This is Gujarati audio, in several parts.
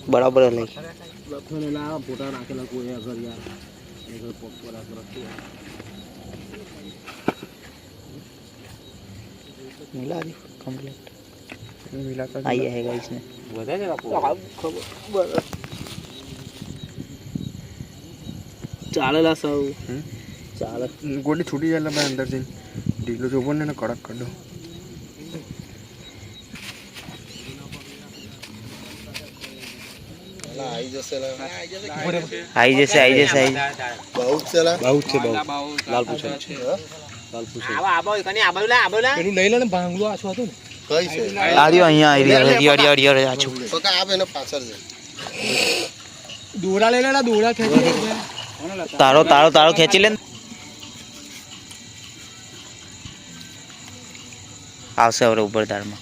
બરાબર લઈ ફોટા નાખેલા કોઈ ઘર યાર मिला दी कंप्लीट मिला तो आई है गाइस ने વધે છે બાપુ ચાલેલા સૌ ચાલે ગોડી છૂટી જાય એટલે અંદર જઈને ઢીલો જોવો ને કડક કરી દો आई जैसे બહુ છે બહુ લાલ પૂછે આબા કની આબા એનું લઈ લે ને ભાંગલો આછો હતો ને કઈ છે આર્યો અહીંયા આર્યો આછો પકા આપ એને પાછળ છે દોરા લઈ લેના દોરા ખેંચી તારો ખેંચી લે આવશે હવે ઉપર તારમાં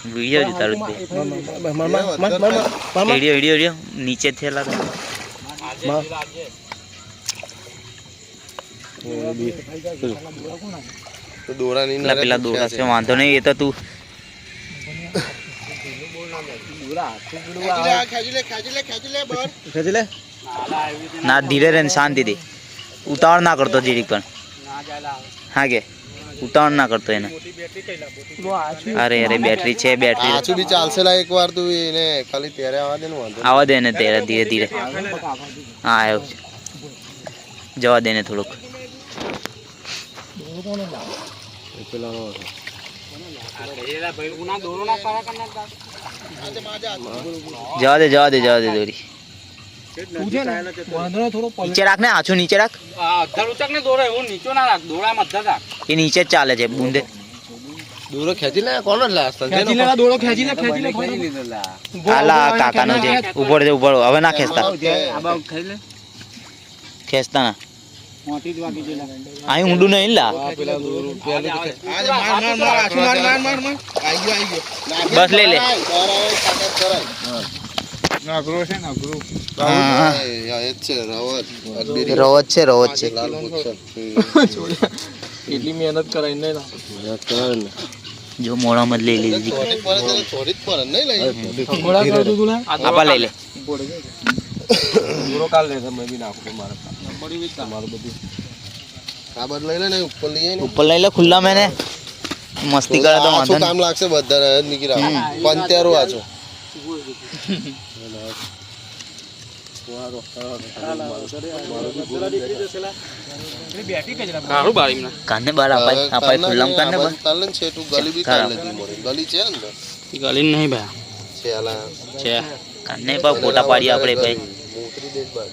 वीडियो जी तारुत दे वीडियो नीचे थेला तो दोरा नहीं ना पेला दोरा से वांधो नहीं ये तो तू खेच ले ना धीरे रे शांति दे उतावळ ना करतो जीरी पण हाँ के उतावळ ना करतो એને अरे बैटरी छे बैटरी आजू भी चालसे ला एक बार तू એને ખાલી તેરે આવા दे ने तेरा धीरे धीरे हाँ आयो जवा दे ने थोड़ोक जवा दे दोरी नीचे राख ने आछो नीचे राख ये नीचे चाले छे बूंदे દોરો ખેંચી લે કોનો લાસ્ટ ખેંચી લે દોરો ખેંચી લે આલા કાકાનો જે ઉપર હવે ના ખેંચતા ખેંચતા ના આઈ ઊંડું નહીં લા બસ લે નાગરો છે નાગરો રોવત છે એટલી મહેનત કરાઈ નહીં જો મોડા મત લઈ લીધી થોડી પર નહીં લઈ આપા લઈ લે દોરો કાલ લે તમે બી નાખો મારે તમારું બધું કાબર લઈ લે ને ઉપર લઈ લે ખુલ્લા મેને મસ્તી કરે તો વાંધો કામ લાગશે બધા નીકળી રાખ પંતેરો આજો કાને બાર આપાય ખુલ્લામ કાને બસ તાલન છે તું ગલી બી કાલ લેતી મોરે ગલી છે અંદર ગલી નહીં ભાઈ છે આલા છે કાને બા ફોટા પાડી આપણે ભાઈ મોકરી દે બાદ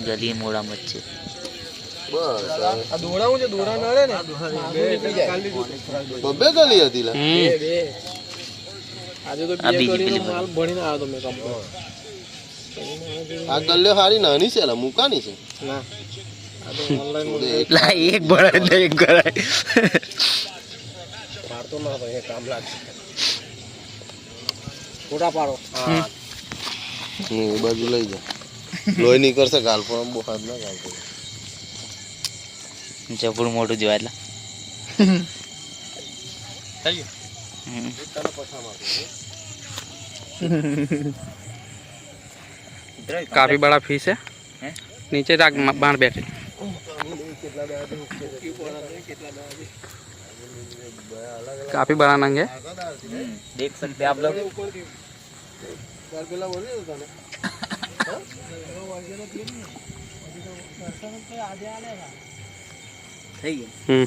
ગલી મોડા મત છે બસ આ દોડા હું જે દોડા નડે ને બબે ગલી હતી લા બે આજે તો આ બીજી પેલી માલ ભણીને આવ્યો તો મે કંપની આ ગલ્લે હારી નાની છે લા મુકાની છે ના આ તો ઓનલાઈન લા એક ભરાય ને એક કરાય મારતો ના ભાઈ કામ લાગશે ફોટા પાડો હા બાજુ લઈ જા લોહી નીકળશે ગાલ પર બહુ હાથ ના ગાલ પર જબુર મોટું જોવા એટલે થઈ काफी बड़ा फीस है नीचे तक बाहर बैठे काफी बड़ा नंग है देख सकते हैं आप लोग सही है